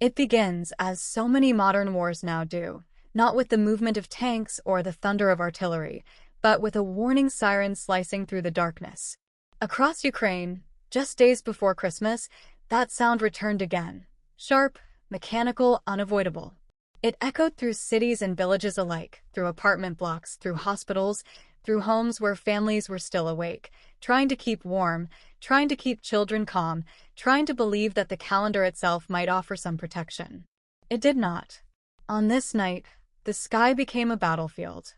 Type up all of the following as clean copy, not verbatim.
It begins, as so many modern wars now do, not with the movement of tanks or the thunder of artillery, but with a warning siren slicing through the darkness. Across Ukraine, just days before Christmas, that sound returned again. Sharp, mechanical, unavoidable. It echoed through cities and villages alike, through apartment blocks, through hospitals, through homes where families were still awake, trying to keep warm, trying to keep children calm, trying to believe that the calendar itself might offer some protection. It did not. On this night, the sky became a battlefield.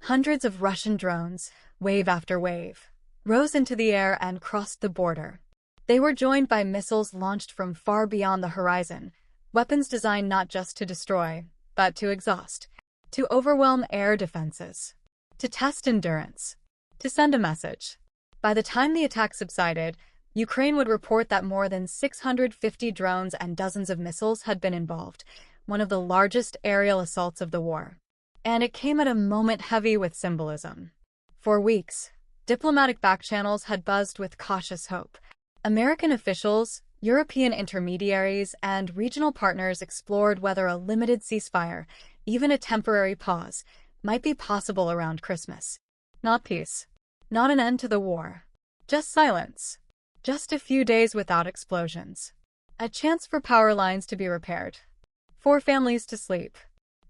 Hundreds of Russian drones, wave after wave, rose into the air and crossed the border. They were joined by missiles launched from far beyond the horizon, weapons designed not just to destroy, but to exhaust, to overwhelm air defenses, to test endurance, to send a message. By the time the attack subsided, Ukraine would report that more than 650 drones and dozens of missiles had been involved, one of the largest aerial assaults of the war. And it came at a moment heavy with symbolism. For weeks, diplomatic backchannels had buzzed with cautious hope. American officials, European intermediaries, and regional partners explored whether a limited ceasefire, even a temporary pause, might be possible around Christmas. Not peace. Not an end to the war. Just silence. Just a few days without explosions. A chance for power lines to be repaired. For families to sleep.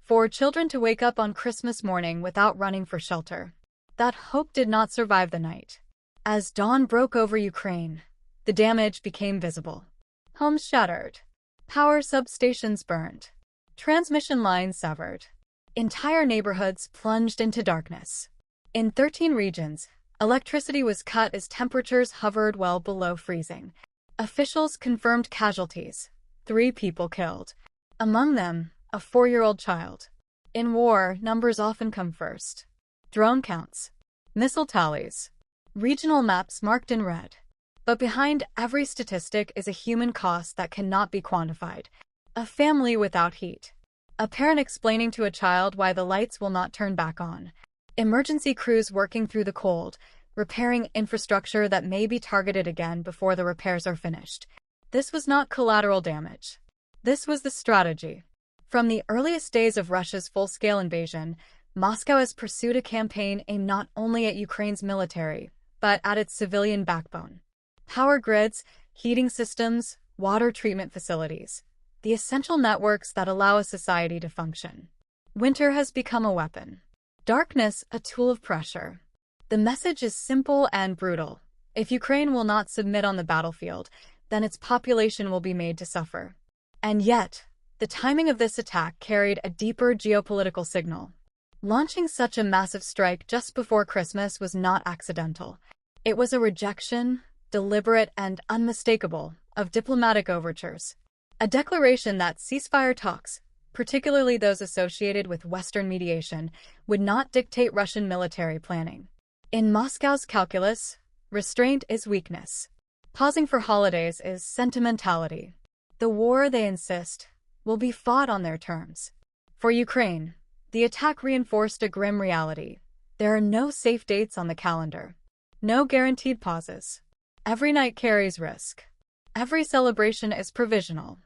For children to wake up on Christmas morning without running for shelter. That hope did not survive the night. As dawn broke over Ukraine, the damage became visible. Homes shattered. Power substations burned. Transmission lines severed. Entire neighborhoods plunged into darkness. In 13 regions, electricity was cut as temperatures hovered well below freezing. Officials confirmed casualties. 3 people killed. Among them, a 4-year-old child. In war, numbers often come first. Drone counts. Missile tallies. Regional maps marked in red. But behind every statistic is a human cost that cannot be quantified. A family without heat. A parent explaining to a child why the lights will not turn back on. Emergency crews working through the cold, repairing infrastructure that may be targeted again before the repairs are finished. This was not collateral damage. This was the strategy. From the earliest days of Russia's full-scale invasion, Moscow has pursued a campaign aimed not only at Ukraine's military, but at its civilian backbone. Power grids, heating systems, water treatment facilities. The essential networks that allow a society to function. Winter has become a weapon. Darkness, a tool of pressure. The message is simple and brutal. If Ukraine will not submit on the battlefield, then its population will be made to suffer. And yet, the timing of this attack carried a deeper geopolitical signal. Launching such a massive strike just before Christmas was not accidental. It was a rejection, deliberate and unmistakable, of diplomatic overtures. A declaration that ceasefire talks, particularly those associated with Western mediation, would not dictate Russian military planning. In Moscow's calculus, restraint is weakness. Pausing for holidays is sentimentality. The war, they insist, will be fought on their terms. For Ukraine, the attack reinforced a grim reality. There are no safe dates on the calendar. No guaranteed pauses. Every night carries risk. Every celebration is provisional.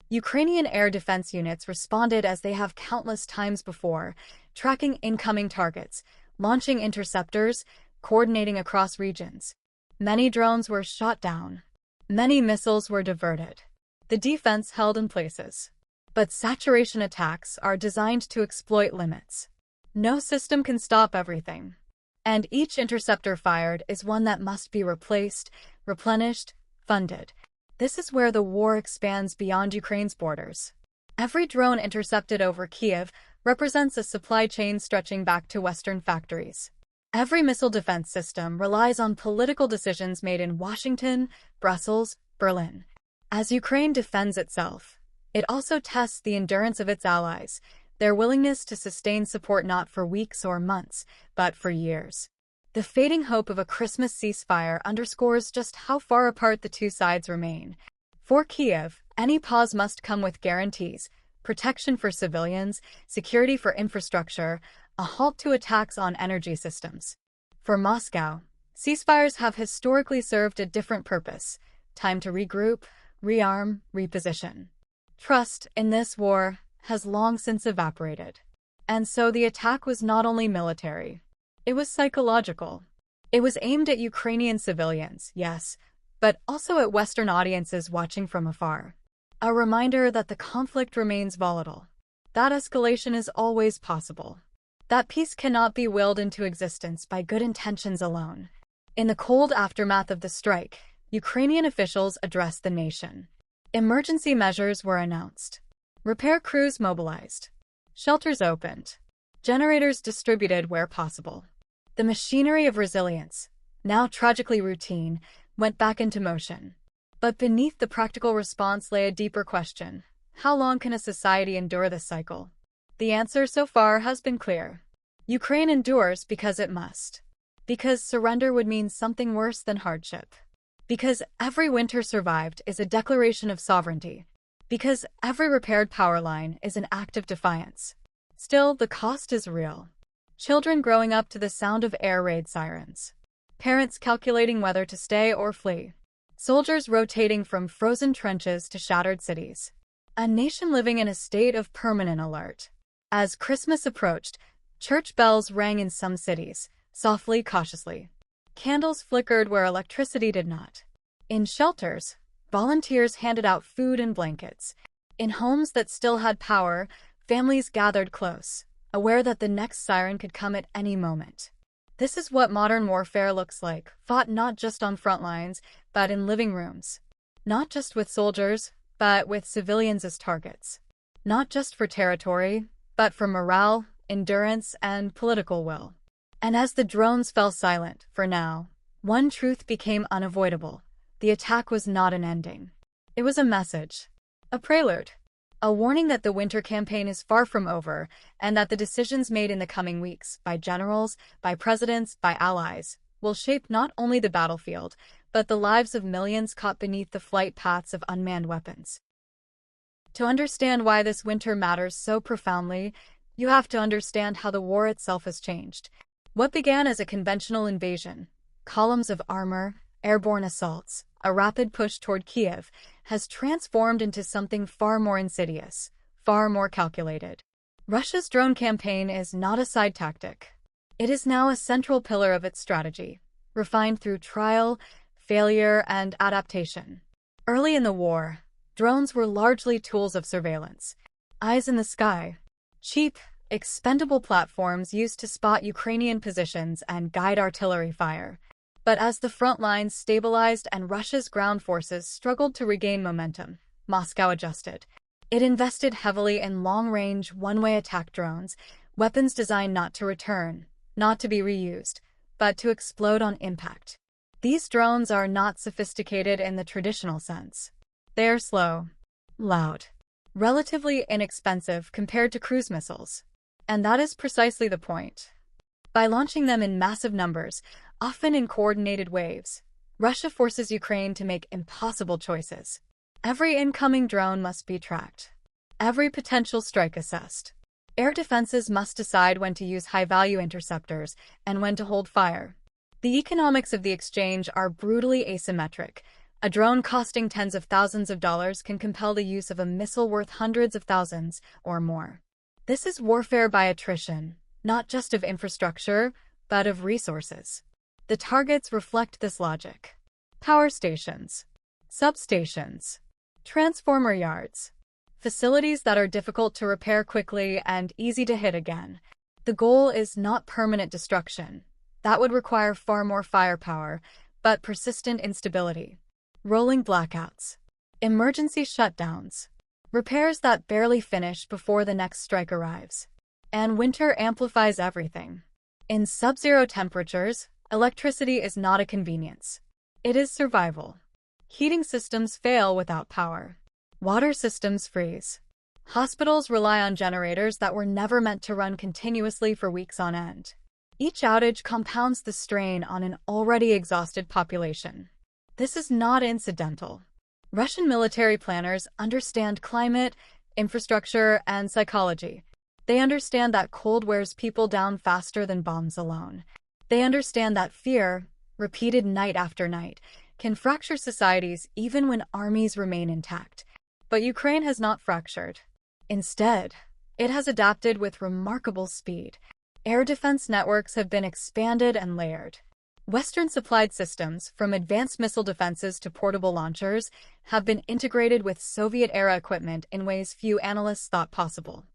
Ukrainian air defense units responded as they have countless times before, tracking incoming targets, launching interceptors, coordinating across regions. Many drones were shot down. Many missiles were diverted. The defense held in places. But saturation attacks are designed to exploit limits. No system can stop everything. And each interceptor fired is one that must be replaced, replenished, funded. This is where the war expands beyond Ukraine's borders. Every drone intercepted over Kiev represents a supply chain stretching back to Western factories. Every missile defense system relies on political decisions made in Washington, Brussels, Berlin. As Ukraine defends itself, it also tests the endurance of its allies, their willingness to sustain support not for weeks or months, but for years. The fading hope of a Christmas ceasefire underscores just how far apart the two sides remain. For Kiev, any pause must come with guarantees, protection for civilians, security for infrastructure, a halt to attacks on energy systems. For Moscow, ceasefires have historically served a different purpose: time to regroup, rearm, reposition. Trust in this war has long since evaporated. And so the attack was not only military, it was psychological. It was aimed at Ukrainian civilians, yes, but also at Western audiences watching from afar. A reminder that the conflict remains volatile, that escalation is always possible, that peace cannot be willed into existence by good intentions alone. In the cold aftermath of the strike, Ukrainian officials addressed the nation. Emergency measures were announced. Repair crews mobilized. Shelters opened. Generators distributed where possible. The machinery of resilience, now tragically routine, went back into motion. But beneath the practical response lay a deeper question. How long can a society endure this cycle? The answer so far has been clear. Ukraine endures because it must. Because surrender would mean something worse than hardship. Because every winter survived is a declaration of sovereignty. Because every repaired power line is an act of defiance. Still, the cost is real. Children growing up to the sound of air raid sirens. Parents calculating whether to stay or flee. Soldiers rotating from frozen trenches to shattered cities. A nation living in a state of permanent alert. As Christmas approached, church bells rang in some cities, softly, cautiously. Candles flickered where electricity did not. In shelters, volunteers handed out food and blankets. In homes that still had power, families gathered close, aware that the next siren could come at any moment. This is what modern warfare looks like, fought not just on front lines, but in living rooms. Not just with soldiers, but with civilians as targets. Not just for territory, but for morale, endurance, and political will. And as the drones fell silent, for now, one truth became unavoidable. The attack was not an ending. It was a message. A prelude. A warning that the winter campaign is far from over, and that the decisions made in the coming weeks, by generals, by presidents, by allies, will shape not only the battlefield, but the lives of millions caught beneath the flight paths of unmanned weapons. To understand why this winter matters so profoundly, you have to understand how the war itself has changed. What began as a conventional invasion, columns of armor, airborne assaults, a rapid push toward Kiev, has transformed into something far more insidious, far more calculated. Russia's drone campaign is not a side tactic. It is now a central pillar of its strategy, refined through trial, failure, and adaptation. Early in the war, drones were largely tools of surveillance. Eyes in the sky. Cheap, expendable platforms used to spot Ukrainian positions and guide artillery fire. But as the front lines stabilized and Russia's ground forces struggled to regain momentum, Moscow adjusted. It invested heavily in long-range, one-way attack drones, weapons designed not to return, not to be reused, but to explode on impact. These drones are not sophisticated in the traditional sense. They are slow, loud, relatively inexpensive compared to cruise missiles. And that is precisely the point. By launching them in massive numbers, often in coordinated waves, Russia forces Ukraine to make impossible choices. Every incoming drone must be tracked. Every potential strike assessed. Air defenses must decide when to use high-value interceptors and when to hold fire. The economics of the exchange are brutally asymmetric. A drone costing tens of thousands of dollars can compel the use of a missile worth hundreds of thousands or more. This is warfare by attrition, not just of infrastructure, but of resources. The targets reflect this logic. Power stations, substations, transformer yards, facilities that are difficult to repair quickly and easy to hit again. The goal is not permanent destruction. That would require far more firepower, but persistent instability. Rolling blackouts, emergency shutdowns, repairs that barely finish before the next strike arrives. And winter amplifies everything. In sub-zero temperatures, electricity is not a convenience. It is survival. Heating systems fail without power. Water systems freeze. Hospitals rely on generators that were never meant to run continuously for weeks on end. Each outage compounds the strain on an already exhausted population. This is not incidental. Russian military planners understand climate, infrastructure, and psychology. They understand that cold wears people down faster than bombs alone. They understand that fear, repeated night after night, can fracture societies even when armies remain intact. But Ukraine has not fractured. Instead, it has adapted with remarkable speed. Air defense networks have been expanded and layered. Western-supplied systems, from advanced missile defenses to portable launchers, have been integrated with Soviet-era equipment in ways few analysts thought possible.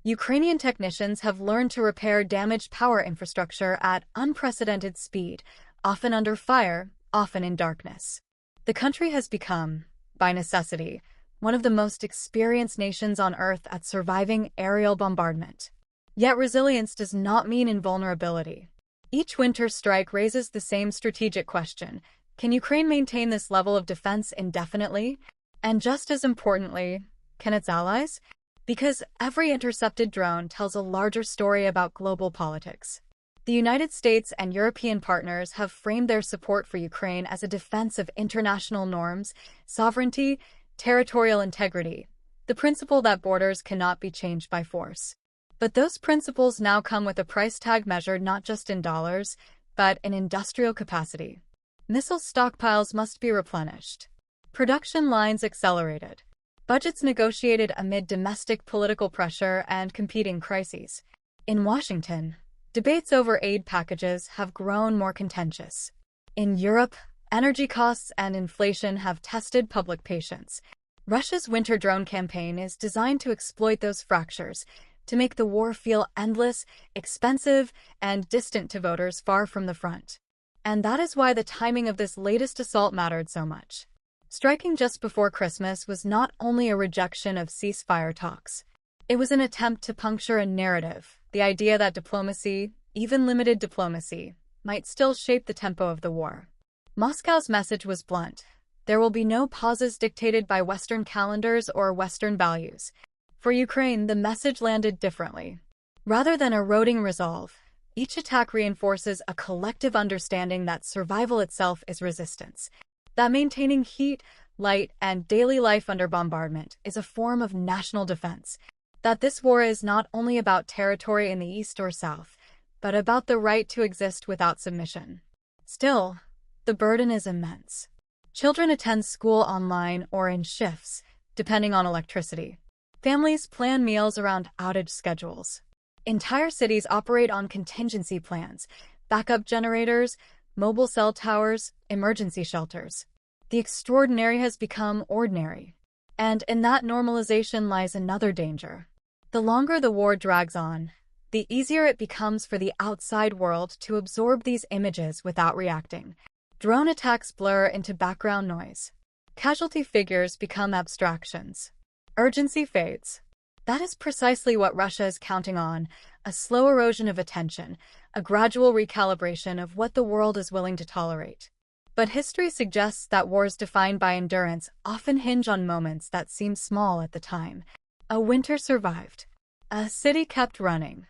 Ukrainian technicians have learned to repair damaged power infrastructure at unprecedented speed, often under fire, often in darkness. The country has become, by necessity, one of the most experienced nations on Earth at surviving aerial bombardment. Yet resilience does not mean invulnerability. Each winter strike raises the same strategic question: can Ukraine maintain this level of defense indefinitely? And just as importantly, can its allies? Because every intercepted drone tells a larger story about global politics. The United States and European partners have framed their support for Ukraine as a defense of international norms, sovereignty, territorial integrity, the principle that borders cannot be changed by force. But those principles now come with a price tag measured not just in dollars, but in industrial capacity. Missile stockpiles must be replenished. Production lines accelerated. Budgets negotiated amid domestic political pressure and competing crises. In Washington, debates over aid packages have grown more contentious. In Europe, energy costs and inflation have tested public patience. Russia's winter drone campaign is designed to exploit those fractures, to make the war feel endless, expensive, and distant to voters far from the front. And that is why the timing of this latest assault mattered so much. Striking just before Christmas was not only a rejection of ceasefire talks. It was an attempt to puncture a narrative, the idea that diplomacy, even limited diplomacy, might still shape the tempo of the war. Moscow's message was blunt: there will be no pauses dictated by Western calendars or Western values. For Ukraine, the message landed differently. Rather than eroding resolve, each attack reinforces a collective understanding that survival itself is resistance, that maintaining heat, light, and daily life under bombardment is a form of national defense, that this war is not only about territory in the east or south, but about the right to exist without submission. Still, the burden is immense. Children attend school online or in shifts, depending on electricity. Families plan meals around outage schedules. Entire cities operate on contingency plans, backup generators, mobile cell towers, emergency shelters. The extraordinary has become ordinary. And in that normalization lies another danger. The longer the war drags on, the easier it becomes for the outside world to absorb these images without reacting. Drone attacks blur into background noise. Casualty figures become abstractions. Urgency fades. That is precisely what Russia is counting on: a slow erosion of attention, a gradual recalibration of what the world is willing to tolerate. But history suggests that wars defined by endurance often hinge on moments that seem small at the time. A winter survived. A city kept running.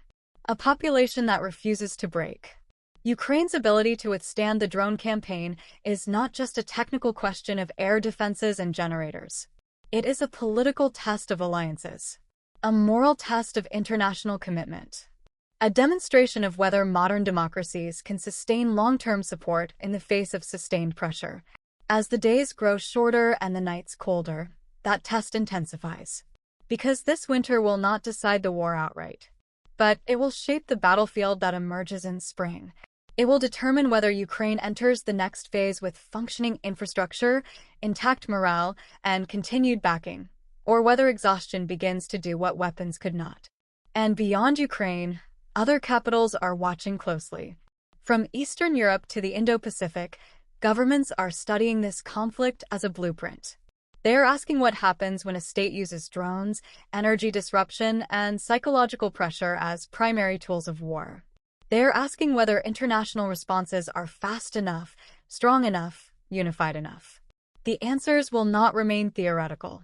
A population that refuses to break. Ukraine's ability to withstand the drone campaign is not just a technical question of air defenses and generators. It is a political test of alliances, a moral test of international commitment, a demonstration of whether modern democracies can sustain long-term support in the face of sustained pressure. As the days grow shorter and the nights colder, that test intensifies. Because this winter will not decide the war outright, but it will shape the battlefield that emerges in spring. It will determine whether Ukraine enters the next phase with functioning infrastructure, intact morale, and continued backing, or whether exhaustion begins to do what weapons could not. And beyond Ukraine, other capitals are watching closely. From Eastern Europe to the Indo-Pacific, governments are studying this conflict as a blueprint. They are asking what happens when a state uses drones, energy disruption, and psychological pressure as primary tools of war. They are asking whether international responses are fast enough, strong enough, unified enough. The answers will not remain theoretical.